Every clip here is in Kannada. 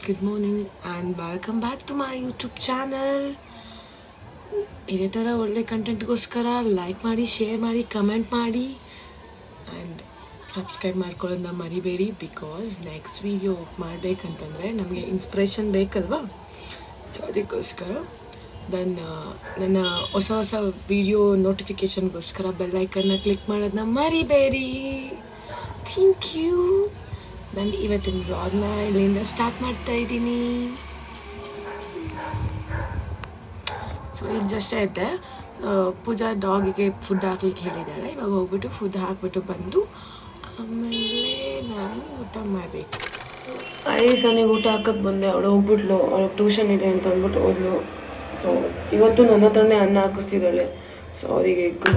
Good morning and welcome back to my YouTube channel. ಇದೇ ಥರ ಒಳ್ಳೆ ಕಂಟೆಂಟ್ಗೋಸ್ಕರ ಲೈಕ್ ಮಾಡಿ, ಶೇರ್ ಮಾಡಿ, ಕಮೆಂಟ್ ಮಾಡಿ ಆ್ಯಂಡ್ ಸಬ್ಸ್ಕ್ರೈಬ್ ಮಾಡ್ಕೊಳ್ಳೋದನ್ನ ಮರಿಬೇಡಿ. ಬಿಕಾಸ್ ನೆಕ್ಸ್ಟ್ ವೀಡಿಯೋ ಮಾಡಬೇಕಂತಂದರೆ ನಮಗೆ ಇನ್ಸ್ಪಿರೇಷನ್ ಬೇಕಲ್ವಾ? ಸೊ ಅದಕ್ಕೋಸ್ಕರ ನನ್ನ ಹೊಸ ಹೊಸ ವೀಡಿಯೋ ನೋಟಿಫಿಕೇಷನ್ಗೋಸ್ಕರ ಬೆಲ್ಲೈಕನ್ನ ಕ್ಲಿಕ್ ಮಾಡೋದನ್ನ ಮರಿಬೇಡಿ. Thank you. ನಾನು ಇವತ್ತಿನ ಬ್ಲಾಗ್ನ ಇಲ್ಲಿಂದ ಸ್ಟಾರ್ಟ್ ಮಾಡ್ತಾ ಇದ್ದೀನಿ. ಸೊ ಈಗ ಜಸ್ಟ್ ಆಯ್ತೆ, ಪೂಜಾ ಡಾಗಿಗೆ ಫುಡ್ ಹಾಕ್ಲಿಕ್ಕೆ ಹೇಳಿದ್ದಾಳೆ. ಇವಾಗ ಹೋಗ್ಬಿಟ್ಟು ಫುಡ್ ಹಾಕ್ಬಿಟ್ಟು ಬಂದು ಆಮೇಲೆ ನಾನು ಊಟ ಮಾಡಬೇಕು. ಸನಿಗೆ ಊಟ ಹಾಕಕ್ಕೆ ಬಂದೆ. ಅವಳು ಹೋಗ್ಬಿಟ್ಲು, ಅವಳಿಗೆ ಟ್ಯೂಷನ್ ಇದೆ ಅಂತ ಅಂದ್ಬಿಟ್ಟು ಹೋದ್ಲು. ಸೊ ಇವತ್ತು ನನ್ನ ಹತ್ರನೇ ಅನ್ನ ಹಾಕಿಸ್ತಿದ್ದಾಳೆ. ಸೊ ಅವರಿಗೆ ಎಗ್ಗು.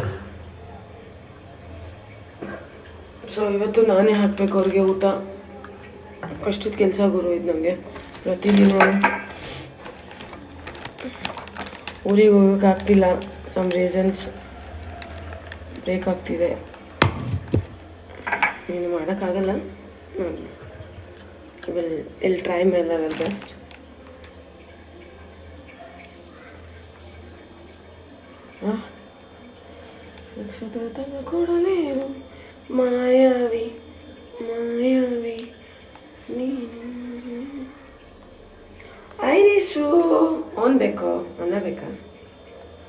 ಸೊ ಇವತ್ತು ನಾನೇ ಹಾಕಬೇಕು ಅವ್ರಿಗೆ ಊಟ. ಕಷ್ಟದ ಕೆಲಸ ಗುರು ಇದು ನನಗೆ. ಪ್ರತಿದಿನ ಊರಿಗೆ ಹೋಗೋಕ್ಕಾಗ್ತಿಲ್ಲ. ಸಮ್ ರೀಸನ್ಸ್ ಬ್ರೇಕ್ ಆಗ್ತಿದೆ. ಏನು ಮಾಡೋಕ್ಕಾಗಲ್ಲ. Will try my level best. ನಕ್ಷತ್ರ ಕೊಡಲೇನು ಮಾಯಾವಿ ಮಾಯಾವಿ ನೀನು. ಐರಿಸು ಆನ್ ಬೇಕಾ? ಅನ್ನ ಬೇಕಾ?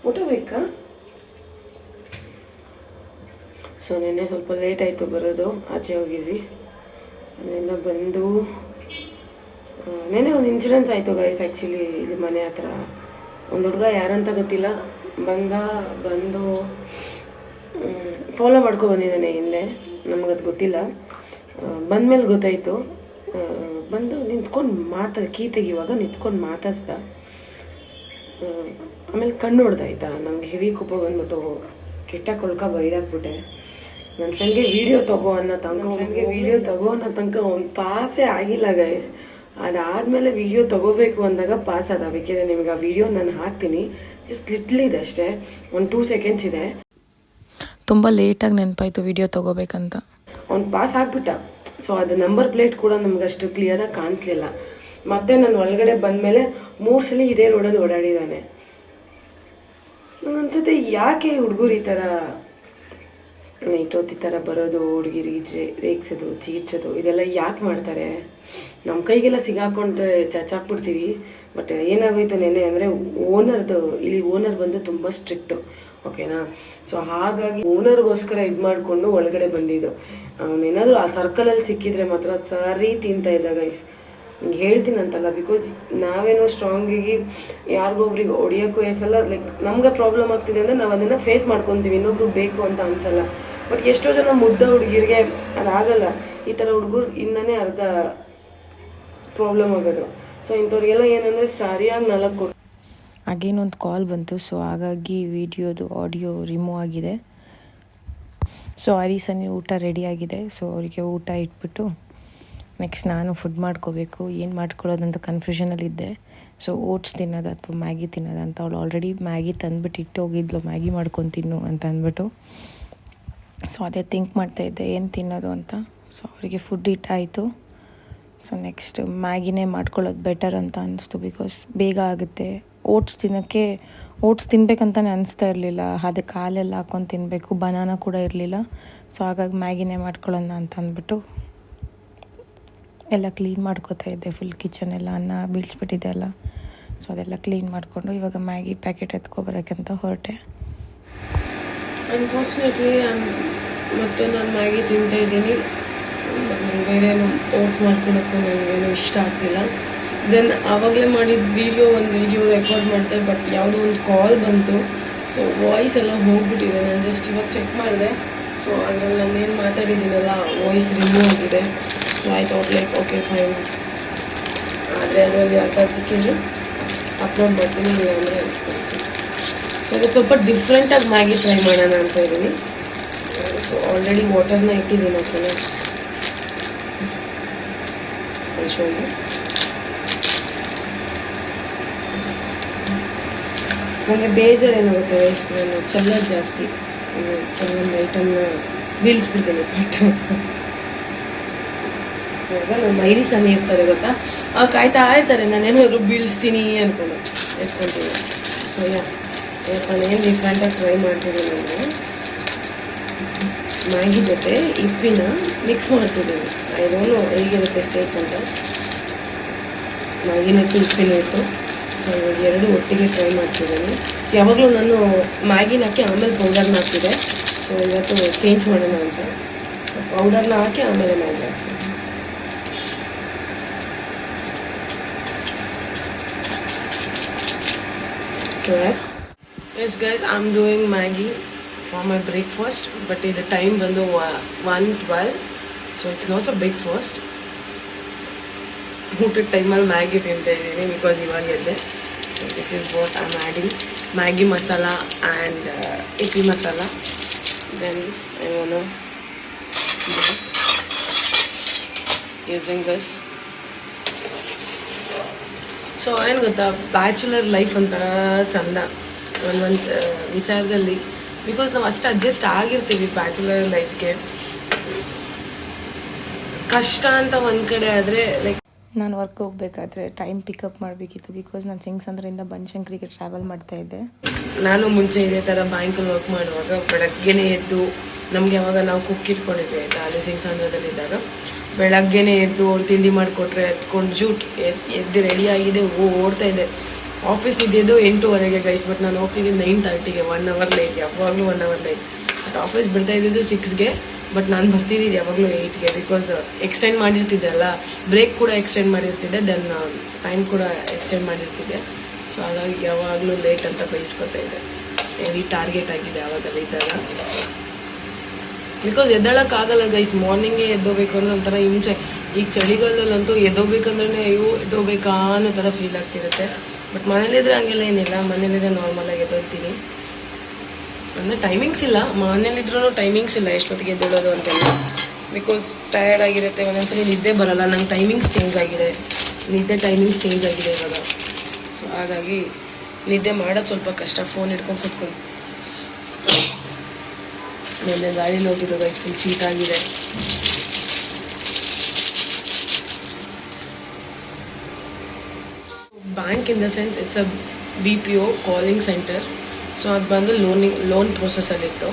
ಊಟ ಬೇಕಾ? ಸೊ ನೆನ್ನೆ ಸ್ವಲ್ಪ ಲೇಟ್ ಆಯಿತು ಬರೋದು. ಆಚೆ ಹೋಗಿದ್ವಿ. ಅಲ್ಲಿಂದ ಬಂದು ನೆನ್ನೆ ಒಂದು ಇನ್ಸಿಡೆನ್ಸ್ ಆಯಿತು ಗೈಸ್. ಆ್ಯಕ್ಚುಲಿ ಇಲ್ಲಿ ಮನೆ ಹತ್ರ ಒಂದು ಹುಡುಗ ಯಾರಂತ ಗೊತ್ತಿಲ್ಲ ಬಂದು ಫಾಲೋ ಮಾಡ್ಕೊ ಬಂದಿದ್ದಾನೆ ಹಿಂದೆ. ನಮಗದು ಗೊತ್ತಿಲ್ಲ. ಬಂದಮೇಲೆ ಗೊತ್ತಾಯಿತು. ಬಂದು ನಿಂತ್ಕೊಂಡು ಕೀ ತೆಗಿಯುವಾಗ ನಿಂತ್ಕೊಂಡು ಮಾತಾಡ್ಸ್ದ. ಆಮೇಲೆ ಕಣ್ಣು ಹೊಡೆದಾಯ್ತಾ. ನಂಗೆ ಹೆವಿ ಕೋಪ ಬಂದ್ಬಿಟ್ಟು ಕೆಟ್ಟ ಕೊಳ್ಕ ಬೈದಾಕ್ಬಿಟ್ಟೆ. ನನ್ನ ಫ್ರೆಂಡ್ಗೆ ವೀಡಿಯೋ ತಗೋ ಅನ್ನೋ ತನಕ ಒಂದು ಪಾಸೇ ಆಗಿಲ್ಲ ಗೈಸ್. ಅದಾದಮೇಲೆ ವೀಡಿಯೋ ತೊಗೋಬೇಕು ಅಂದಾಗ ಪಾಸ್ ಆದ. ಬೇಕಿದ್ರೆ ನಿಮಗೆ ಆ ವಿಡಿಯೋ ನಾನು ಹಾಕ್ತೀನಿ. ಜಸ್ಟ್ ಲಿಟ್ಲಿದೆ ಅಷ್ಟೇ, ಒಂದು 2 seconds ಇದೆ. ತುಂಬ ಲೇಟಾಗಿ ನೆನಪಾಯಿತು ವೀಡಿಯೋ ತೊಗೋಬೇಕಂತ. ಅವ್ನು ಪಾಸ್ ಆಗಿಬಿಟ್ಟ. ಸೊ ಅದು ನಂಬರ್ ಪ್ಲೇಟ್ ಕೂಡ ನಮಗಷ್ಟು ಕ್ಲಿಯರಾಗಿ ಕಾಣಿಸ್ಲಿಲ್ಲ. ಮತ್ತೆ ನಾನು ಒಳಗಡೆ ಬಂದಮೇಲೆ 3 ಸಲ ಇದೇ ರೋಡಲ್ಲಿ ಓಡಾಡಿದ್ದಾನೆ. ನನಗನ್ಸುತ್ತೆ ಯಾಕೆ ಹುಡುಗರು ಈ ಥರ ನೈಟೊತ್ತು ಈ ಥರ ಬರೋದು, ಹುಡುಗಿರಿಗೆ ರೇಗಿಸೋದು, ಚೀಟ್ಸೋದು, ಇದೆಲ್ಲ ಯಾಕೆ ಮಾಡ್ತಾರೆ? ನಮ್ಮ ಕೈಗೆಲ್ಲ ಸಿಗಾಕೊಂಡ್ರೆ ಚಚ್ಚಾಕ್ಬಿಡ್ತೀವಿ. ಬಟ್ ಏನಾಗೋಯ್ತು ನೆನ್ನೆ ಅಂದರೆ ಇಲ್ಲಿ ಓನರ್ ಬಂದು ತುಂಬ ಸ್ಟ್ರಿಕ್ಟು, ಓಕೆನಾ? ಸೊ ಹಾಗಾಗಿ ಓನರ್ಗೋಸ್ಕರ ಇದು ಮಾಡಿಕೊಂಡು ಒಳಗಡೆ ಬಂದಿದ್ದು. ಅವನೇನಾದರೂ ಆ ಸರ್ಕಲಲ್ಲಿ ಸಿಕ್ಕಿದ್ರೆ ಮಾತ್ರ ಸರಿ ತಿಂತ ಇದ್ದ ಗೈಸ್. ಹಿಂಗೆ ಹೇಳ್ತೀನಂತಲ್ಲ, ಬಿಕಾಸ್ ನಾವೇನೋ ಸ್ಟ್ರಾಂಗಾಗಿ ಯಾರಿಗೊಬ್ರಿಗೆ ಹೊಡಿಯೋಕ್ಕೂ ಎಸಲ್ಲ. ಲೈಕ್ ನಮ್ಗೆ ಪ್ರಾಬ್ಲಮ್ ಆಗ್ತಿದೆ ಅಂದರೆ ನಾವು ಅದನ್ನು ಫೇಸ್ ಮಾಡ್ಕೊತೀವಿ, ಇನ್ನೊಬ್ರು ಬೇಕು ಅಂತ ಅನಿಸಲ್ಲ. ಬಟ್ ಎಷ್ಟೋ ಜನ ಮುದ್ದ ಹುಡುಗಿರಿಗೆ ಅದಾಗಲ್ಲ. ಈ ಥರ ಹುಡುಗರು ಇಂದನೇ ಅರ್ಧ ಪ್ರಾಬ್ಲಮ್ ಆಗೋದು. ಸೊ ಇಂಥವ್ರಿಗೆಲ್ಲ ಏನಂದರೆ ಸರಿಯಾಗಿ 4 ಅಗೇನ್ ಒಂದು ಕಾಲ್ ಬಂತು. ಸೊ ಹಾಗಾಗಿ ವಿಡಿಯೋದು ಆಡಿಯೋ ರಿಮೂವ್ ಆಗಿದೆ. ಸೊ ಸನಿ ಊಟ ರೆಡಿಯಾಗಿದೆ. ಸೊ ಅವರಿಗೆ ಊಟ ಇಟ್ಬಿಟ್ಟು ನೆಕ್ಸ್ಟ್ ನಾನು ಫುಡ್ ಮಾಡ್ಕೋಬೇಕು. ಏನು ಮಾಡ್ಕೊಳ್ಳೋದಂತ ಕನ್ಫ್ಯೂಷನಲ್ಲಿದ್ದೆ. ಸೊ ಓಟ್ಸ್ ತಿನ್ನೋದು ಅಥವಾ ಮ್ಯಾಗಿ ತಿನ್ನೋದು ಅಂತ. ಅವಳು ಆಲ್ರೆಡಿ ಮ್ಯಾಗಿ ತಂದುಬಿಟ್ಟು ಇಟ್ಟು ಹೋಗಿದ್ಲು, ಮ್ಯಾಗಿ ಮಾಡ್ಕೊಂಡು ತಿನ್ನು ಅಂತ ಅಂದ್ಬಿಟ್ಟು. ಸೊ ಅದೇ ಥಿಂಕ್ ಮಾಡ್ತಾಯಿದ್ದೆ ಏನು ತಿನ್ನೋದು ಅಂತ. ಸೊ ಅವರಿಗೆ ಫುಡ್ ಇಟ್ಟಾಯಿತು. ಸೊ ನೆಕ್ಸ್ಟ್ ಮ್ಯಾಗಿನೇ ಮಾಡ್ಕೊಳ್ಳೋದು ಬೆಟರ್ ಅಂತ ಅನಿಸ್ತು. ಬಿಕಾಸ್ ಬೇಗ ಆಗುತ್ತೆ. ಓಟ್ಸ್ ತಿನ್ನಬೇಕಂತಲೇ ಅನಿಸ್ತಾ ಇರಲಿಲ್ಲ. ಅದಕ್ಕೆ ಹಾಲೆಲ್ಲ ಹಾಕ್ಕೊಂಡು ತಿನ್ನಬೇಕು. ಬನಾನ ಕೂಡ ಇರಲಿಲ್ಲ. ಸೊ ಹಾಗಾಗಿ ಮ್ಯಾಗಿನೇ ಮಾಡ್ಕೊಳ್ಳೋಣ ಅಂತ ಅಂದ್ಬಿಟ್ಟು ಎಲ್ಲ ಕ್ಲೀನ್ ಮಾಡ್ಕೋತಾ ಇದ್ದೆ. ಫುಲ್ ಕಿಚನ್ ಎಲ್ಲ ಅನ್ನ ಬೀಳ್ಸ್ಬಿಟ್ಟಿದೆ ಅಲ್ಲ. ಸೊ ಅದೆಲ್ಲ ಕ್ಲೀನ್ ಮಾಡಿಕೊಂಡು ಇವಾಗ ಮ್ಯಾಗಿ ಪ್ಯಾಕೆಟ್ ಎತ್ಕೊಬರೋಕ್ಕಂತ ಹೊರಟೆ. ಅನ್ಫಾರ್ಚುನೇಟ್ಲಿ ಮತ್ತೆ ನಾನು ಮ್ಯಾಗಿ ತಿಂತಾಯಿದ್ದೀನಿ. ಬೇರೇನು ಓಟ್ ಮಾಡ್ಕೊಳಕ್ಕೆ ನನಗೇನು ಇಷ್ಟ ಆಗ್ತಿಲ್ಲ. ದೆನ್ ಆವಾಗಲೇ ಮಾಡಿದ ಒಂದು ವಿಡಿಯೋ ರೆಕಾರ್ಡ್ ಮಾಡಿದೆ. ಬಟ್ ಯಾವುದೋ ಒಂದು ಕಾಲ್ ಬಂತು. ಸೊ ವಾಯ್ಸ್ ಎಲ್ಲ ಹೋಗ್ಬಿಟ್ಟಿದೆ. ನಾನು ಜಸ್ಟ್ ಇವಾಗ ಚೆಕ್ ಮಾಡಿದೆ. ಸೊ ಅದರಲ್ಲಿ ನಾನು ಏನು ಮಾತಾಡಿದ್ದೀನಲ್ಲ ವಾಯ್ಸ್ ರಿಮೂವ್ ಆಗಿದೆ. So I thought like okay fine. ಆದರೆ ಅದರಲ್ಲಿ ಅರ್ಥ ಸಿಕ್ಕಿದ್ದು ಅಪ್ಲೋಡ್ ಮಾಡ್ತೀನಿ. ಇಲ್ಲ ಅಂದರೆ ಸೊ ಇವತ್ತು ಸ್ವಲ್ಪ ಡಿಫ್ರೆಂಟಾಗಿ ಮ್ಯಾಗಿ ಟ್ರೈ ಮಾಡೋಣ ಅಂತ ಇದ್ದೀನಿ. ಸೊ ಆಲ್ರೆಡಿ ವಾಟರ್ನ ಇಟ್ಟಿದ್ದೀನಿ. ಓಕೆನಾ? ನನಗೆ ಬೇಜಾರೇನಾಗುತ್ತೆ ವಯಸ್ಸು. ನಾನು ಚೆಲ್ಲೋದು ಜಾಸ್ತಿ. ಕೆಲವೊಂದು ಐಟಮ್ನ ಬೀಳಿಸ್ಬಿಡ್ತೀನಿ. ಬಟ್ ಇವಾಗ ನಮ್ಮ ಐರಿ ಸನಿ ಇರ್ತಾರೆ ಗೊತ್ತಾ, ಕಾಯ್ತಾ ಇರ್ತಾರೆ ನಾನೇನಾದ್ರು ಬೀಳಿಸ್ತೀನಿ ಅಂದ್ಕೊಂಡು ಎತ್ಕೊಳ್ತೀನಿ. ಸೊ ಇವತ್ತು ನಾನೇನು ಡಿಫ್ರೆಂಟಾಗಿ ಟ್ರೈ ಮಾಡ್ತಿದ್ದೀನಿ ಅಂದರೆ ಮ್ಯಾಗಿ ಜೊತೆ ಹಿಪ್ಪಿನ ಮಿಕ್ಸ್ ಮಾಡ್ತಿದ್ದೀನಿ. ಐದೋನು ಹೇಗಿರುತ್ತೆ ಟೇಸ್ಟ್ ಅಂತ. ಮ್ಯಾಗಿನಕ್ಕೂ ಹಿಪ್ಪಿನ ಇತ್ತು. ಸೊ ಇವಾಗ ಎರಡು ಒಟ್ಟಿಗೆ ಟ್ರೈ ಮಾಡ್ತಿದ್ದೀನಿ. ಸೊ ಯಾವಾಗಲೂ ನಾನು ಮ್ಯಾಗಿನ ಹಾಕಿ ಆಮೇಲೆ ಪೌಡರ್ನ ಹಾಕ್ತಿದ್ದೆ. ಸೊ ಇವತ್ತು ಚೇಂಜ್ ಮಾಡೋಣ ಅಂತ ಸೊ ಪೌಡರ್ನ ಹಾಕಿ ಆಮೇಲೆ ಮ್ಯಾಗಿ ಹಾಕ್ತೀನಿ. So yes guys, I am doing Maggi for my breakfast. But ಇದು ಟೈಮ್ ಬಂದು 1:12. So it's not a breakfast. ಊಟದ ಟೈಮಲ್ಲಿ ಮ್ಯಾಗಿ ತಿಂತಾ ಇದ್ದೀನಿ ಬಿಕಾಸ್ ಇವಾಗ ಎದ್ದೆ. So this is what I am adding: Maggi masala and ಹಿಪ್ಪಿ masala. Then I want using this. So ಏನು ಗೊತ್ತಾ, ಬ್ಯಾಚುಲರ್ ಲೈಫ್ ಒಂಥರ ಚಂದ ಒಂದೊಂದು ವಿಚಾರದಲ್ಲಿ. ಬಿಕಾಸ್ ನಾವು ಅಷ್ಟು ಅಡ್ಜಸ್ಟ್ ಆಗಿರ್ತೀವಿ ಬ್ಯಾಚುಲರ್ ಲೈಫ್ಗೆ. ಕಷ್ಟ ಅಂತ ಒಂದು ಕಡೆ ಆದರೆ ಲೈಕ್ ನಾನು ವರ್ಕ್ ಹೋಗಬೇಕಾದ್ರೆ ಟೈಮ್ ಪಿಕಪ್ ಮಾಡಬೇಕಿತ್ತು ಬಿಕಾಸ್ ನಾನು ಸಿಂಗ್ಸಂದ್ರಿಂದ ಬನಶಂಕರಿಗೆ ಟ್ರಾವೆಲ್ ಮಾಡ್ತಾಯಿದ್ದೆ. ನಾನು ಮುಂಚೆ ಇದೇ ಥರ ಬ್ಯಾಂಕಲ್ಲಿ ವರ್ಕ್ ಮಾಡುವಾಗ ಬೆಳಗ್ಗೆನೇ ಎದ್ದು, ನಮಗೆ ಯಾವಾಗ ನಾವು ಕುಕ್ ಇಟ್ಕೊಂಡಿದ್ವಿ ಆಯಿತಾ, ಅಲ್ಲಿ ಸಿಂಗ್ಸಂದ್ರದಲ್ಲಿದ್ದಾಗ ಬೆಳಗ್ಗೆನೇ ಎದ್ದು ಅವ್ರು ತಿಂಡಿ ಮಾಡಿಕೊಟ್ರೆ ಎತ್ಕೊಂಡು ಎದ್ದು ರೆಡಿಯಾಗಿದೆ ಓಡ್ತಾ ಇದ್ದೆ. ಆಫೀಸ್ ಇದ್ದಿದ್ದು 8:00 ಗೈಸ್, ಬಟ್ ನಾನು ಹೋಗ್ತಿದ್ದೀನಿ 9:30 1 ಅವರ್ ಲೇಟ್. ಯಾವಾಗಲೂ 1 ಅವರ್ ಲೇಟ್. ಬಟ್ ಆಫೀಸ್ ಬಿಡ್ತಾ ಇದ್ದಿದ್ದು 6 ಬಟ್ ನಾನು ಬರ್ತಿದ್ದಿದ್ದು ಯಾವಾಗಲೂ 8 ಬಿಕಾಸ್ ಎಕ್ಸ್ಟೆಂಡ್ ಮಾಡಿರ್ತಿದ್ದೆ ಅಲ್ಲ, ಬ್ರೇಕ್ ಕೂಡ ಎಕ್ಸ್ಟೆಂಡ್ ಮಾಡಿರ್ತಿದ್ದೆ, ದೆನ್ ಟೈಮ್ ಕೂಡ ಎಕ್ಸ್ಟೆಂಡ್ ಮಾಡಿರ್ತಿದ್ದೆ. ಸೊ ಹಾಗಾಗಿ ಯಾವಾಗಲೂ ಲೇಟ್ ಅಂತ ಬಯಸ್ಕೊತಾ ಇದ್ದೆ. ಹೆವಿ ಟಾರ್ಗೆಟ್ ಆಗಿದೆ ಯಾವಾಗಲೇ ಇದ್ದಾಗ. ಬಿಕಾಸ್ ಎದ್ದೇಳೋಕ್ಕಾಗಲ್ಲ ಗೈಸ್, ಮಾರ್ನಿಂಗೇ ಎದ್ದೋಬೇಕು ಅಂದ್ರೆ ಒಂಥರ ಹಿಂಸೆ. ಈಗ ಚಳಿಗಾಲದಲ್ಲಂತೂ ಎದ್ದೋಗ್ಬೇಕಂದ್ರೆ ಅಯ್ಯೋ ಎದ್ದೋಗ್ಬೇಕಾ ಅನ್ನೋ ಥರ ಫೀಲ್ ಆಗ್ತಿರುತ್ತೆ. ಬಟ್ ಮನೇಲಿದ್ರೆ ಹಂಗೆಲ್ಲ ಏನಿಲ್ಲ, ಮನೇಲಿದ್ರೆ ನಾರ್ಮಲಾಗಿ ಎದ್ದೋಗ್ತೀನಿ. ಅಂದರೆ ಟೈಮಿಂಗ್ಸ್ ಇಲ್ಲ, ಮನೇಲಿದ್ರೂ ಟೈಮಿಂಗ್ಸ್ ಇಲ್ಲ ಎಷ್ಟೊತ್ತಿಗೆ ಎದ್ದೇಳೋದು ಅಂತೆಲ್ಲ. ಬಿಕಾಸ್ ಟಯರ್ಡ್ ಆಗಿರುತ್ತೆ, ಒಂದೊಂದ್ಸಲಿ ನಿದ್ದೆ ಬರೋಲ್ಲ. ನಂಗೆ ಟೈಮಿಂಗ್ಸ್ ಚೇಂಜ್ ಆಗಿದೆ, ನಿದ್ದೆ ಟೈಮಿಂಗ್ಸ್ ಚೇಂಜ್ ಆಗಿದೆ ಇವಾಗ. ಸೊ ಹಾಗಾಗಿ ನಿದ್ದೆ ಮಾಡೋದು ಸ್ವಲ್ಪ ಕಷ್ಟ, ಫೋನ್ ಹಿಡ್ಕೊಂಡು ಕೂತ್ಕೊಂಡು. ನೆನ್ನೆ ಗಾಡೀಲಿ ಹೋಗಿದ್ದು ಗೈಸ್, ಫುಲ್ ಶೀಟ್ ಆಗಿದೆ. Bank in the sense it's a BPO calling centre. So ಅದು ಬಂದು ಲೋನ್ ಪ್ರೊಸೆಸಲ್ಲಿತ್ತು.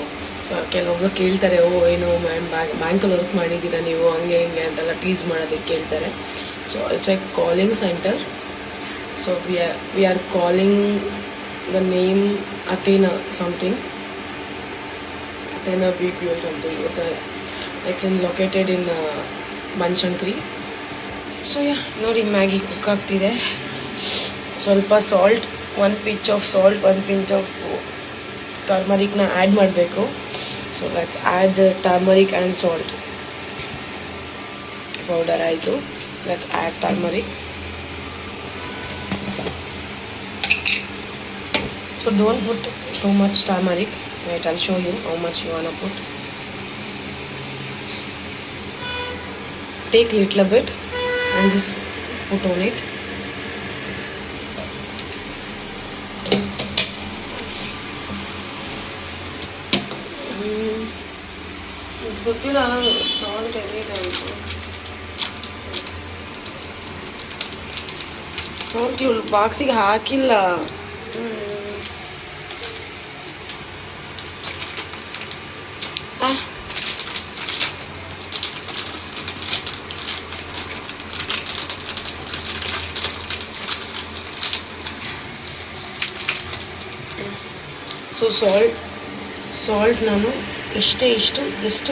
ಸೊ ಕೆಲವೊಬ್ರು ಕೇಳ್ತಾರೆ, ಏನು ಮ್ಯಾಮ್ ಬ್ಯಾಂಕಲ್ಲಿ ವರ್ಕ್ ಮಾಡಿದ್ದೀರಾ ನೀವು, ಹಂಗೆ ಹಿಂಗೆ ಅಂತೆಲ್ಲ ಟೀಸ್ ಮಾಡೋದಕ್ಕೆ ಕೇಳ್ತಾರೆ. So it's a calling centre. So we are calling the name Athena something, Athena BPO something. It's located in Banashankari. So ನೋಡಿ ಮ್ಯಾಗಿ ಕುಕ್ ಆಗ್ತಿದೆ. ಸ್ವಲ್ಪ salt, 1 pinch of salt, 1 pinch of ಟರ್ಮರಿಕ್ನ ಆ್ಯಡ್ ಮಾಡಬೇಕು. So let's add the turmeric and salt. Powder ಆಯಿತು, let's add turmeric. So don't put too much turmeric. Wait, I'll show you how much you want to put. Take little bit and just put on it. ಗೊತ್ತಿಲ್ಲ ಸಾಲ್ಟ್ ಎಲ್ಲಿದೆ ಅಂತ. ಸಾಲ್ಟ್ ಇವಳು ಬಾಕ್ಸಿಗೆ ಹಾಕಿಲ್ಲ. ಸೊ ಸಾಲ್ಟ್ ನಾನು ಇಷ್ಟು ಜಸ್ಟ್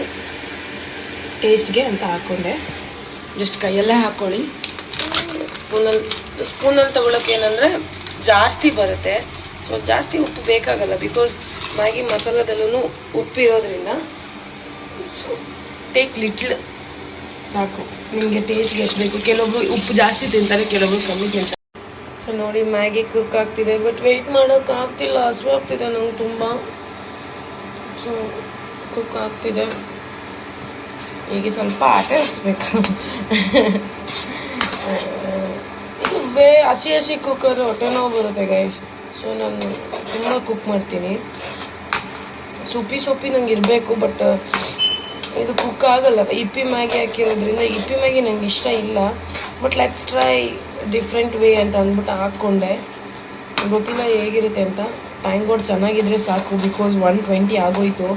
ಟೇಸ್ಟ್ಗೆ ಅಂತ ಹಾಕ್ಕೊಂಡೆ. ಜಸ್ಟ್ ಕೈಯಲ್ಲೇ ಹಾಕ್ಕೊಳ್ಳಿ. ಸ್ಪೂನಲ್ಲಿ ತಗೊಳ್ಳೋಕೆ ಏನಂದರೆ ಜಾಸ್ತಿ ಬರುತ್ತೆ. ಸೊ ಜಾಸ್ತಿ ಉಪ್ಪು ಬೇಕಾಗಲ್ಲ ಬಿಕಾಸ್ ಮ್ಯಾಗಿ ಮಸಾಲದಲ್ಲೂ ಉಪ್ಪಿರೋದ್ರಿಂದ. ಸೊ ಟೇಕ್ ಲಿಟ್ಲ್ ಸಾಕು, ನಿಮಗೆ ಟೇಸ್ಟ್ಗೆ ಎಷ್ಟು ಬೇಕು. ಕೆಲವೊಬ್ರು ಉಪ್ಪು ಜಾಸ್ತಿ ತಿಂತಾರೆ, ಕೆಲವೊಬ್ರು ಕಮ್ಮಿ ತಿಂತಾರೆ. ಸೊ ನೋಡಿ ಮ್ಯಾಗಿ ಕುಕ್ ಆಗ್ತಿದೆ, ಬಟ್ ವೆಯ್ಟ್ ಮಾಡೋಕ್ಕಾಗ್ತಿಲ್ಲ, ಹಸಿವು ಆಗ್ತಿದೆ ನಂಗೆ ತುಂಬ. ಸೊ ಕುಕ್ ಆಗ್ತಿದೆ, ಈಗ ಸ್ವಲ್ಪ ಆಟ ಆಡಿಸ್ಬೇಕು. ಇದು ಹಸಿ ಕುಕ್ಕರು ಹೊಟ್ಟೆ ನೋವು ಬರುತ್ತೆ ಗೈಸ್. ಸೊ ನಾನು ತುಂಬ ಕುಕ್ ಮಾಡ್ತೀನಿ. ಸೊಪ್ಪಿ ನಂಗೆ ಇರಬೇಕು, ಬಟ್ ಇದು ಕುಕ್ ಆಗಲ್ಲ. ಇಪ್ಪಿ ಮ್ಯಾಗಿ ಹಾಕಿರೋದ್ರಿಂದ ಇಪ್ಪಿ ಮ್ಯಾಗಿ ನಂಗೆ ಇಷ್ಟ ಇಲ್ಲ. But let's try different way ಅಂತ ಅಂದ್ಬಿಟ್ಟು ಹಾಕ್ಕೊಂಡೆ. ಗೊತ್ತಿಲ್ಲ ಹೇಗಿರುತ್ತೆ ಅಂತ. ಥ್ಯಾಂಕ್ ಗಾಡ್ ಚೆನ್ನಾಗಿದ್ರೆ ಸಾಕು. ಬಿಕಾಸ್ 1:20 ಆಗೋಯ್ತು.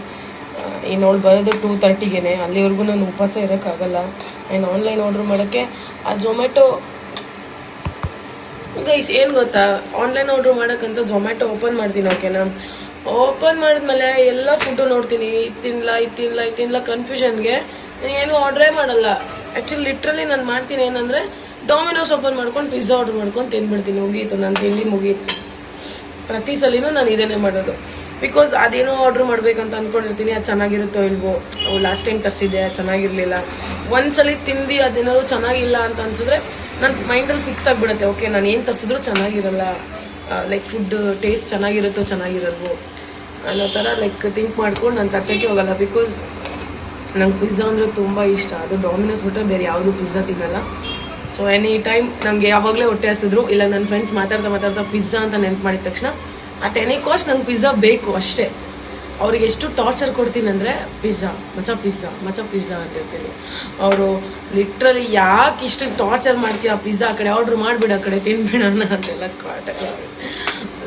ಇನ್ನು ಅವಳು ಬರೋದು 2:30ಗೆ. ಅಲ್ಲಿವರೆಗೂ ನಾನು ಉಪವಾಸ ಇರೋಕ್ಕಾಗಲ್ಲ. ಆ್ಯಂಡ್ ಆನ್ಲೈನ್ ಆರ್ಡ್ರ್ ಮಾಡೋಕ್ಕೆ ಆ ಝೊಮ್ಯಾಟೊ ಗೈಸ್ ಏನು ಗೊತ್ತಾ, ಆನ್ಲೈನ್ ಆರ್ಡ್ರ್ ಮಾಡೋಕ್ಕಂತ ಝೊಮ್ಯಾಟೊ ಓಪನ್ ಮಾಡ್ತೀನಿ. ಓಕೆನಾ, ಓಪನ್ ಮಾಡಿದ್ಮೇಲೆ ಎಲ್ಲ ಫುಡ್ಡು ನೋಡ್ತೀನಿ. ಇದು ತಿನ್ನಲ್ಲ ಕನ್ಫ್ಯೂಷನ್ಗೆ ಏನು ಆರ್ಡ್ರೇ ಮಾಡಲ್ಲ. ಆ್ಯಕ್ಚುಲಿ ಲಿಟ್ರಲಿ ನಾನು ಮಾಡ್ತೀನಿ ಏನಂದರೆ, ಡಾಮಿನೋಸ್ ಓಪನ್ ಮಾಡ್ಕೊಂಡು ಪಿಜ್ಜಾ ಆರ್ಡ್ರ್ ಮಾಡ್ಕೊಂಡು ತಿಂದ್ಬಿಡ್ತೀನಿ. ಮುಗೀತು, ನಾನು ತಿಂಡಿ ಮುಗೀತು. ಪ್ರತಿ ಸಲಿನೂ ನಾನು ಇದೇನೇ ಮಾಡೋದು. ಬಿಕಾಸ್ ಅದೇನೋ ಆರ್ಡ್ರ್ ಮಾಡ್ಬೇಕಂತ ಅಂದ್ಕೊಂಡಿರ್ತೀನಿ, ಅದು ಚೆನ್ನಾಗಿರುತ್ತೋ ಇಲ್ವೋ. ಲಾಸ್ಟ್ ಟೈಮ್ ತರಿಸಿದ್ದೆ, ಅದು ಚೆನ್ನಾಗಿರಲಿಲ್ಲ. ಒಂದ್ಸಲಿ ತಿಂದು ಅದೇನಾದ್ರು ಚೆನ್ನಾಗಿಲ್ಲ ಅಂತ ಅನ್ಸಿದ್ರೆ ನನ್ನ ಮೈಂಡಲ್ಲಿ ಫಿಕ್ಸ್ ಆಗಿಬಿಡುತ್ತೆ. ಓಕೆ, ನಾನು ಏನು ತರಿಸಿದ್ರು ಚೆನ್ನಾಗಿರಲ್ಲ, ಲೈಕ್ ಫುಡ್ ಟೇಸ್ಟ್ ಚೆನ್ನಾಗಿರುತ್ತೋ ಚೆನ್ನಾಗಿರಲ್ವೋ ಅನ್ನೋ ಥರ ಲೈಕ್ ಥಿಂಕ್ ಮಾಡ್ಕೊಂಡು ನಾನು ತರ್ಸೋಕ್ಕೆ ಹೋಗಲ್ಲ. ಬಿಕಾಸ್ ನಂಗೆ ಪಿಜ್ಜಾ ಅಂದರೆ ತುಂಬ ಇಷ್ಟ. ಅದು ಡಾಮಿನೋಸ್ ಬಿಟ್ಟರೆ ಬೇರೆ ಯಾವುದು ಪಿಜ್ಜಾ ತಿನ್ನಲ್ಲ. ಸೊ ಎನಿ ಟೈಮ್ ನನಗೆ ಯಾವಾಗಲೇ ಹೊಟ್ಟೆ ಹಸಿದ್ರು, ಇಲ್ಲ ನನ್ನ ಫ್ರೆಂಡ್ಸ್ ಮಾತಾಡ್ತಾ ಪಿಜ್ಜಾ ಅಂತ ನೆನ್ಪು ಮಾಡಿದ ತಕ್ಷಣ ಅಟ್ ಎನಿ ಕಾಸ್ಟ್ ನಂಗೆ ಪಿಜ್ಜಾ ಬೇಕು ಅಷ್ಟೇ. ಅವ್ರಿಗೆ ಎಷ್ಟು ಟಾರ್ಚರ್ ಕೊಡ್ತೀನಿ ಅಂದರೆ, ಪಿಜ್ಜಾ ಅಂತ ಹೇಳ್ತೀನಿ. ಅವರು ಲಿಟ್ರಲಿ ಯಾಕೆ ಇಷ್ಟು ಟಾರ್ಚರ್ ಮಾಡ್ತೀಯ, ಪಿಜ್ಜಾ ಆ ಕಡೆ ಆರ್ಡ್ರ್ ಮಾಡಿಬಿಡ, ಆ ಕಡೆ ತಿನ್ಬಿಡೋಣ ಅಂತೆಲ್ಲ ಕಾಟ.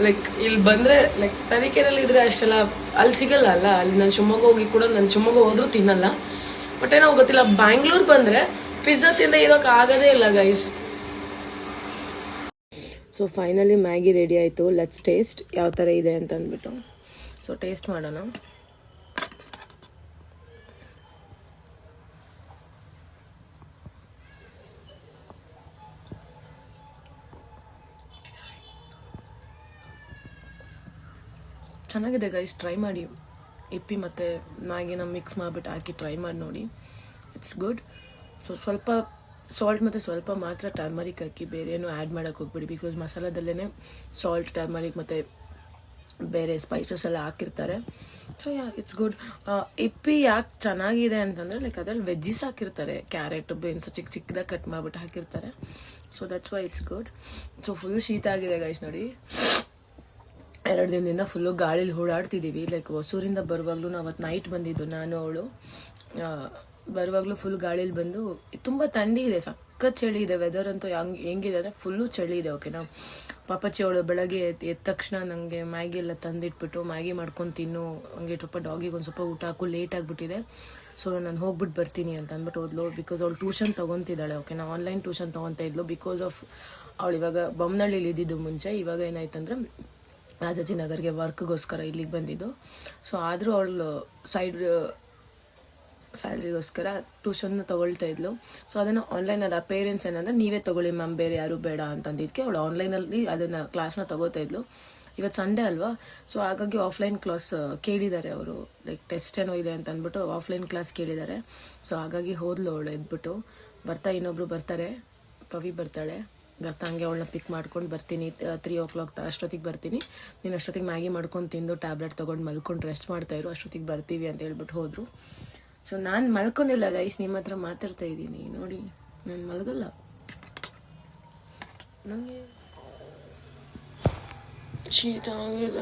ಲೈಕ್ ಇಲ್ಲಿ ಬಂದರೆ ಲೈಕ್ ತರೀಕೆರೆಯಲ್ಲಿ ಇದ್ರೆ ಅಷ್ಟೆಲ್ಲ ಅಲ್ಲಿ ಸಿಗಲ್ಲ ಅಲ್ಲ. ಅಲ್ಲಿ ನಾನು ಶಿವಮೊಗ್ಗ ಹೋಗಿ ಕೂಡ ನಾನು ಶಿವಮೊಗ್ಗ ಹೋದ್ರೂ ತಿನ್ನಲ್ಲ. ಬಟ್ ಏನೋ ಗೊತ್ತಿಲ್ಲ, ಬ್ಯಾಂಗ್ಳೂರ್ ಬಂದರೆ ಪಿಜ್ಜಾ ತಿಂದೇ ಇರೋಕೆ ಆಗೋದೇ ಇಲ್ಲ guys. So finally Maggi ready ಆಯಿತು. ಲೆಟ್ಸ್ ಟೇಸ್ಟ್ ಯಾವ ಥರ ಇದೆ ಅಂತ ಅಂದ್ಬಿಟ್ಟು. ಸೊ ಟೇಸ್ಟ್ ಮಾಡೋಣ. ಚೆನ್ನಾಗಿದೆ ಗೈಸ್, ಟ್ರೈ ಮಾಡಿ. ಇಪ್ಪಿ ಮತ್ತು ಮ್ಯಾಗಿನ ಮಿಕ್ಸ್ ಮಾಡಿಬಿಟ್ಟು ಹಾಕಿ ಟ್ರೈ ಮಾಡಿ ನೋಡಿ. It's good. ಸೊ ಸ್ವಲ್ಪ ಸಾಲ್ಟ್ ಮತ್ತು ಸ್ವಲ್ಪ ಮಾತ್ರ ಟರ್ಮರಿಕ್ ಹಾಕಿ, ಬೇರೆ ಏನು ಆ್ಯಡ್ ಮಾಡೋಕ್ಕೆ ಹೋಗ್ಬಿಡಿ. ಬಿಕಾಸ್ ಮಸಾಲದಲ್ಲೇ ಸಾಲ್ಟ್, ಟರ್ಮರಿಕ್ ಮತ್ತು ಬೇರೆ ಸ್ಪೈಸಸ್ ಎಲ್ಲ ಹಾಕಿರ್ತಾರೆ. So it's good. ಇಪ್ಪಿ ಯಾಕೆ ಚೆನ್ನಾಗಿದೆ ಅಂತಂದರೆ, ಲೈಕ್ ಅದ್ರಲ್ಲಿ ವೆಜ್ಜಿಸ್ ಹಾಕಿರ್ತಾರೆ, ಕ್ಯಾರೆಟ್, ಬೀನ್ಸ್ ಚಿಕ್ಕದಾಗಿ ಕಟ್ ಮಾಡಿಬಿಟ್ಟು ಹಾಕಿರ್ತಾರೆ. So that's why it's good. So full ಶೀತ ಆಗಿದೆ ಗೈಸ್ ನೋಡಿ. 2 ದಿನದಿಂದ ಫುಲ್ಲು ಗಾಳೀಲಿ ಓಡಾಡ್ತಿದ್ದೀವಿ. ಲೈಕ್ ಹೊಸೂರಿಂದ ಬರುವಾಗಲೂ ಅವತ್ತು ನೈಟ್ ಬಂದಿದ್ದು ನಾನು ಅವಳು. ಬರುವಾಗಲೂ ಫುಲ್ ಗಾಳೀಲಿ ಬಂದು, ತುಂಬ ಥಂಡಿ ಇದೆ, ಸಖತ್ ಚಳಿ ಇದೆ. ವೆದರ್ ಅಂತೂ ಹೆಂಗಿದೆ ಅಂದರೆ ಫುಲ್ಲು ಚಳಿ ಇದೆ. ಓಕೆನಾ, ಪಾಪಚ್ಚಿ ಅವಳು ಬೆಳಗ್ಗೆ ಎದ್ದ ತಕ್ಷಣ ನನಗೆ ಮ್ಯಾಗಿ ಎಲ್ಲ ತಂದಿಟ್ಬಿಟ್ಟು, ಮ್ಯಾಗಿ ಮಾಡ್ಕೊಂಡು ತಿನ್ನು, ಹಂಗೆ ಸ್ವಲ್ಪ ಡಾಗಿಗೆ ಒಂದು ಸ್ವಲ್ಪ ಊಟ ಹಾಕು, ಲೇಟ್ ಆಗಿಬಿಟ್ಟಿದೆ, ಸೊ ನಾನು ಹೋಗ್ಬಿಟ್ಟು ಬರ್ತೀನಿ ಅಂತ ಅಂದ್ಬಿಟ್ಟು ಹೋದ್ಲು. ಬಿಕಾಸ್ ಅವಳು ಟ್ಯೂಷನ್ ತೊಗೊತಿದ್ದಾಳೆ. ಓಕೆನಾ, ಆನ್ಲೈನ್ ಟ್ಯೂಷನ್ ತೊಗೊತಾ ಇದ್ಲು. ಬಿಕಾಸ್ ಆಫ್ ಅವಳು ಇವಾಗ ಬೊಮ್ಮನಹಳ್ಳಿಲಿ ಇದ್ದಿದ್ದು ಮುಂಚೆ. ಇವಾಗ ಏನಾಯ್ತಂದ್ರೆ ರಾಜಾಜಿನಗರ್ಗೆ ವರ್ಕ್ಗೋಸ್ಕರ ಇಲ್ಲಿಗೆ ಬಂದಿದ್ದು. ಸೊ ಆದರೂ ಅವಳು ಸೈಡ್ ಸ್ಯಾಲ್ರಿಗೋಸ್ಕರ ಟ್ಯೂಷನ್ನ ತೊಗೊಳ್ತಾ ಇದ್ಲು. ಸೊ ಅದನ್ನು ಆನ್ಲೈನಲ್ಲಿ ಪೇರೆಂಟ್ಸ್ ಏನಂದರೆ, ನೀವೇ ತೊಗೊಳ್ಳಿ ಮ್ಯಾಮ್, ಬೇರೆ ಯಾರೂ ಬೇಡ ಅಂತಂದಿದ್ದಕ್ಕೆ ಅವಳು ಆನ್ಲೈನಲ್ಲಿ ಅದನ್ನು ಕ್ಲಾಸ್ನ ತೊಗೋತಾ ಇದ್ಲು. ಇವತ್ತು ಸಂಡೇ ಅಲ್ವಾ, ಸೊ ಹಾಗಾಗಿ ಆಫ್ಲೈನ್ ಕ್ಲಾಸ್ ಕೇಳಿದ್ದಾರೆ ಅವರು. ಲೈಕ್ ಟೆಸ್ಟ್ ಏನೋ ಇದೆ ಅಂತ ಅಂದ್ಬಿಟ್ಟು ಆಫ್ಲೈನ್ ಕ್ಲಾಸ್ ಕೇಳಿದ್ದಾರೆ. ಸೊ ಹಾಗಾಗಿ ಹೋದ್ಲು ಅವಳು ಎದ್ಬಿಟ್ಟು. ಇನ್ನೊಬ್ರು ಬರ್ತಾರೆ, ಪವಿ ಬರ್ತಾಳೆ. ಹಂಗೆ ಅವಳನ್ನ ಪಿಕ್ ಮಾಡ್ಕೊಂಡು ಬರ್ತೀನಿ. 3 o'clock ಅಷ್ಟೊತ್ತಿಗೆ ಬರ್ತೀನಿ, ನೀನು ಅಷ್ಟೊತ್ತಿಗೆ ಮ್ಯಾಗಿ ಮಾಡ್ಕೊಂಡು ತಿಂದು ಟ್ಯಾಬ್ಲೆಟ್ ತೊಗೊಂಡು ಮಲ್ಕೊಂಡು ರೆಸ್ಟ್ ಮಾಡ್ತಾಯಿರು, ಅಷ್ಟೊತ್ತಿಗೆ ಬರ್ತೀವಿ ಅಂತ ಹೇಳ್ಬಿಟ್ಟು ಹೋದರು. ಸೊ ನಾನು ಮಲ್ಕೊಂಡಿಲ್ಲ ಗೈಸ್, ನಿಮ್ಮ ಹತ್ರ ಮಾತಾಡ್ತಾ ಇದ್ದೀನಿ ನೋಡಿ. ನಾನು ಮಲಗಲ್ಲ, ನನಗೆ ಶೀತ ಆಗಿಲ್ಲ.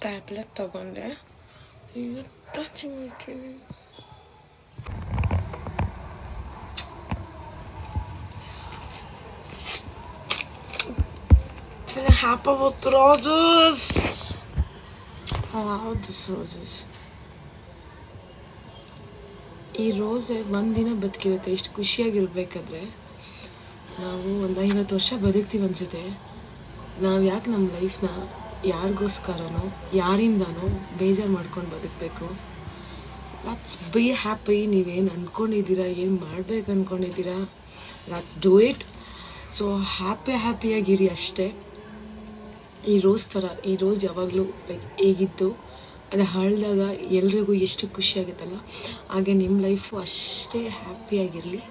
ಟ್ಯಾಬ್ಲೆಟ್ ತಗೊಂಡೆ, ಈಗ ಟಚ್ ಮಾಡ್ತೀನಿ. Can I have about roses? How this roses? ಈ ರೋಸೆ ಒಂದಿನ ಬದುಕಿರುತ್ತೆ. ಇಷ್ಟು ಖುಷಿಯಾಗಿರ್ಬೇಕಾದ್ರೆ ನಾವು ಒಂದು 50 ವರ್ಷ ಬದುಕ್ತೀವಿ ಅನ್ಸುತ್ತೆ. ನಾವು ಯಾಕೆ ನಮ್ಮ ಲೈಫ್ನ ಯಾರಿಗೋಸ್ಕರನೋ ಯಾರಿಂದನೋ ಬೇಜಾರು ಮಾಡ್ಕೊಂಡು ಬದುಕಬೇಕು? Let's be happy. ನೀವೇನು ಅಂದ್ಕೊಂಡಿದ್ದೀರಾ, ಏನು ಮಾಡ್ಬೇಕು ಅಂದ್ಕೊಂಡಿದ್ದೀರಾ, ಲೆಟ್ಸ್ ಡೂ ಇಟ್. ಸೊ ಹ್ಯಾಪಿಯಾಗಿರಿ ಅಷ್ಟೇ. ಈ ರೋಸ್ ಥರ, ಈ ರೋಸ್ ಯಾವಾಗಲೂ ಲೈಕ್ ಹೇಗಿತ್ತು ಅದು ಹಳ್ದಾಗ ಎಲ್ರಿಗೂ ಎಷ್ಟು ಖುಷಿಯಾಗುತ್ತಲ್ಲ, ಹಾಗೆ ನಿಮ್ಮ ಲೈಫು ಅಷ್ಟೇ ಹ್ಯಾಪಿಯಾಗಿರಲಿ.